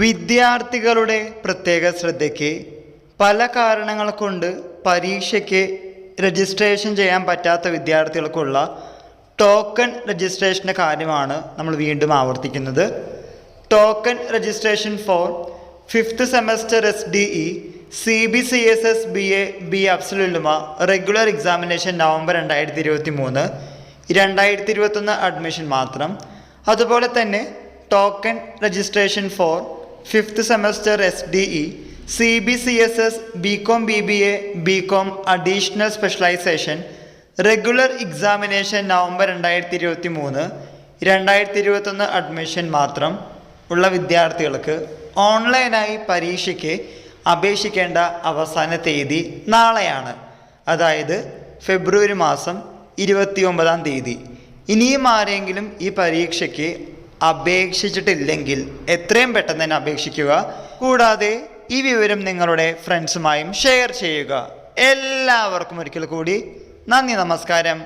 വിദ്യാർത്ഥികളുടെ പ്രത്യേക ശ്രദ്ധയ്ക്ക് പല കാരണങ്ങൾ കൊണ്ട് പരീക്ഷയ്ക്ക് രജിസ്ട്രേഷൻ ചെയ്യാൻ പറ്റാത്ത വിദ്യാർത്ഥികൾക്കുള്ള ടോക്കൺ രജിസ്ട്രേഷൻ്റെ കാര്യമാണ് നമ്മൾ വീണ്ടും ആവർത്തിക്കുന്നത്. Token registration for 5th semester SDE CBCSS BA BA അഫ്സലുൽ ഉലമ റെഗുലർ എക്സാമിനേഷൻ നവംബർ 2023, 2021 അഡ്മിഷൻ മാത്രം. അതുപോലെ തന്നെ token registration for 5th semester SDE CBCSS BCom BBA BCom additional specialisation regular examination November 2023, 2021 admission മാത്രം ഉള്ള വിദ്യാർത്ഥികൾക്ക് ഓൺലൈനായി പരീക്ഷയ്ക്ക് അപേക്ഷിക്കേണ്ട അവസാന തീയതി നാളെയാണ്, അതായത് ഫെബ്രുവരി മാസം 29-ാം തീയതി. ഇനിയും ആരെങ്കിലും ഈ പരീക്ഷയ്ക്ക് അപേക്ഷിച്ചിട്ടില്ലെങ്കിൽ എത്രയും പെട്ടെന്ന് തന്നെ അപേക്ഷിക്കുക. കൂടാതെ ഈ വിവരം നിങ്ങളുടെ ഫ്രണ്ട്സുമായും ഷെയർ ചെയ്യുക. എല്ലാവർക്കും ഒരിക്കൽ കൂടി നന്ദി, നമസ്കാരം.